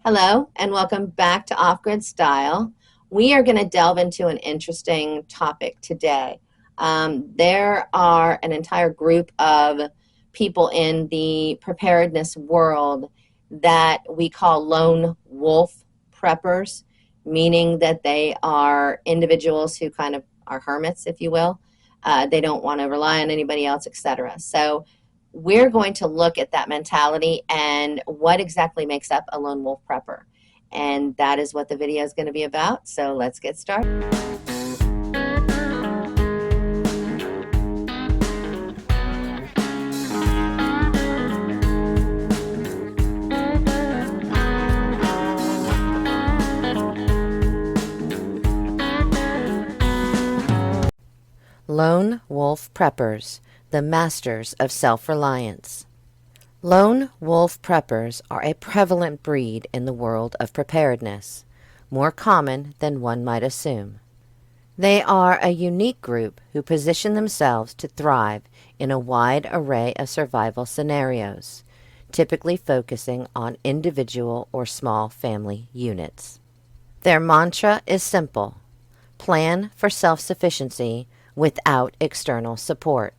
Hello, and welcome back to Off Grid Style. We are going to delve into an interesting topic today. There are an entire group of people in the preparedness world that we call lone wolf preppers, meaning that they are individuals who kind of are hermits, if you will. They don't want to rely on anybody else, etc. So we're going to look at that mentality and what exactly makes up a lone wolf prepper. And that is what the video is going to be about. So let's get started. Lone Wolf Preppers, the Masters of Self-Reliance. Lone wolf preppers are a prevalent breed in the world of preparedness, more common than one might assume. They are a unique group who position themselves to thrive in a wide array of survival scenarios, typically focusing on individual or small family units. Their mantra is simple: plan for self-sufficiency without external support.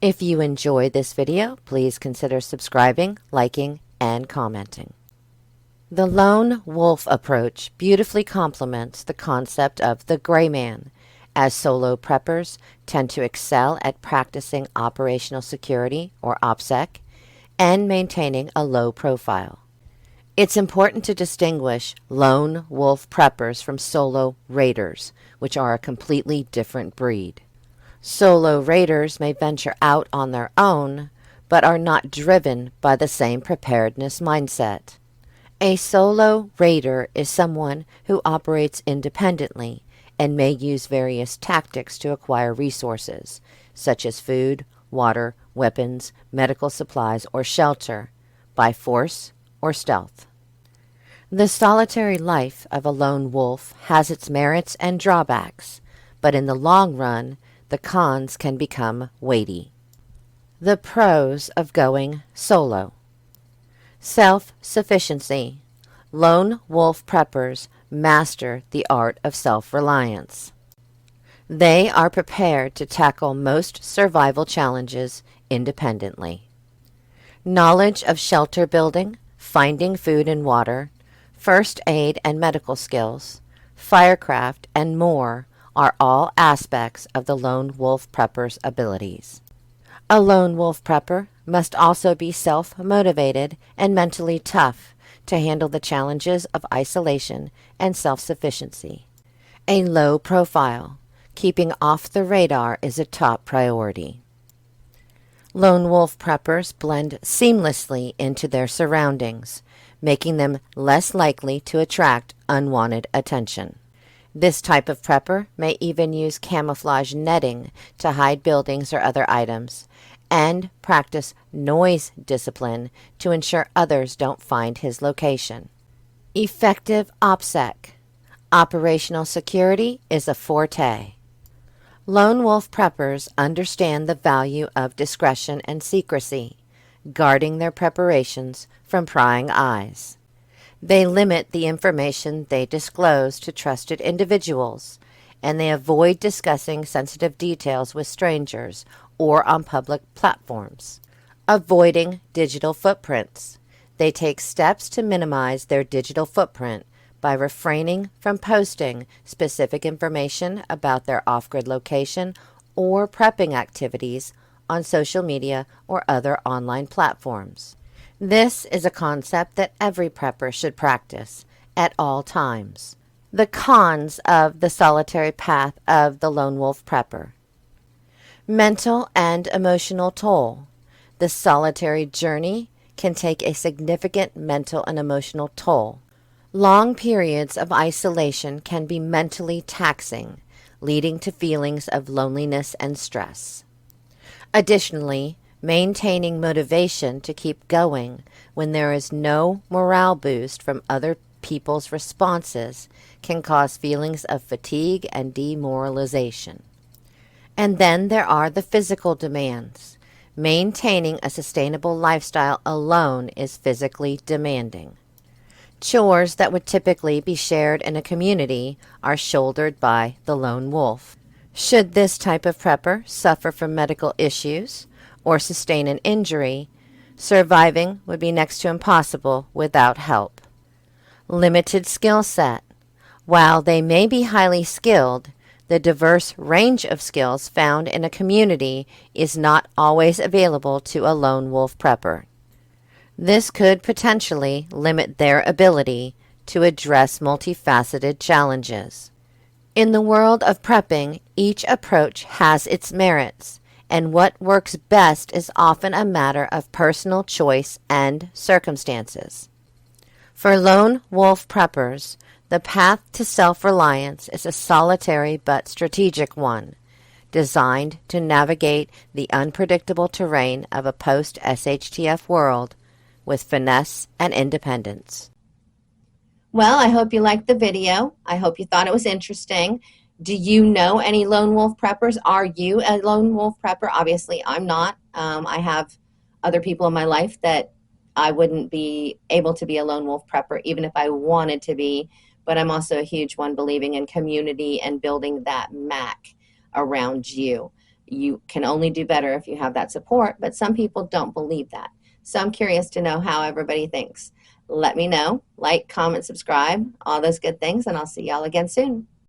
If you enjoyed this video, please consider subscribing, liking, and commenting. The lone wolf approach beautifully complements the concept of the gray man, as solo preppers tend to excel at practicing operational security, or OPSEC, and maintaining a low profile. It's important to distinguish lone wolf preppers from solo raiders, which are a completely different breed. Solo raiders may venture out on their own, but are not driven by the same preparedness mindset. A solo raider is someone who operates independently and may use various tactics to acquire resources, such as food, water, weapons, medical supplies, or shelter, by force or stealth. The solitary life of a lone wolf has its merits and drawbacks, but in the long run, the cons can become weighty. The pros of going solo. Self-sufficiency. Lone wolf preppers master the art of self-reliance. They are prepared to tackle most survival challenges independently. Knowledge of shelter building, finding food and water, first aid and medical skills, firecraft, and more are all aspects of the lone wolf prepper's abilities. A lone wolf prepper must also be self-motivated and mentally tough to handle the challenges of isolation and self-sufficiency. A low profile, keeping off the radar, is a top priority. Lone wolf preppers blend seamlessly into their surroundings, making them less likely to attract unwanted attention. This type of prepper may even use camouflage netting to hide buildings or other items, and practice noise discipline to ensure others don't find his location. Effective OPSEC. Operational security is a forte. Lone wolf preppers understand the value of discretion and secrecy, guarding their preparations from prying eyes. They limit the information they disclose to trusted individuals, and they avoid discussing sensitive details with strangers or on public platforms. Avoiding digital footprints. They take steps to minimize their digital footprint by refraining from posting specific information about their off-grid location or prepping activities on social media or other online platforms. This is a concept that every prepper should practice at all times. The cons of the solitary path of the lone wolf prepper. Mental and emotional toll. The solitary journey can take a significant mental and emotional toll. Long periods of isolation can be mentally taxing, leading to feelings of loneliness and stress. Additionally, maintaining motivation to keep going when there is no morale boost from other people's responses can cause feelings of fatigue and demoralization. And then there are the physical demands. Maintaining a sustainable lifestyle alone is physically demanding. Chores that would typically be shared in a community are shouldered by the lone wolf. Should this type of prepper suffer from medical issues or sustain an injury, surviving would be next to impossible without help. Limited skill set. While they may be highly skilled, the diverse range of skills found in a community is not always available to a lone wolf prepper. This could potentially limit their ability to address multifaceted challenges. In the world of prepping, each approach has its merits, and what works best is often a matter of personal choice and circumstances. For lone wolf preppers, the path to self-reliance is a solitary but strategic one, designed to navigate the unpredictable terrain of a post-SHTF world with finesse and independence. Well, I hope you liked the video. I hope you thought it was interesting. Do you know any lone wolf preppers? Are you a lone wolf prepper? Obviously, I'm not. I have other people in my life that I wouldn't be able to be a lone wolf prepper, even if I wanted to be. But I'm also a huge one believing in community and building that MAC around you. You can only do better if you have that support, but some people don't believe that. So I'm curious to know how everybody thinks. Let me know. Like, comment, subscribe, all those good things, and I'll see y'all again soon.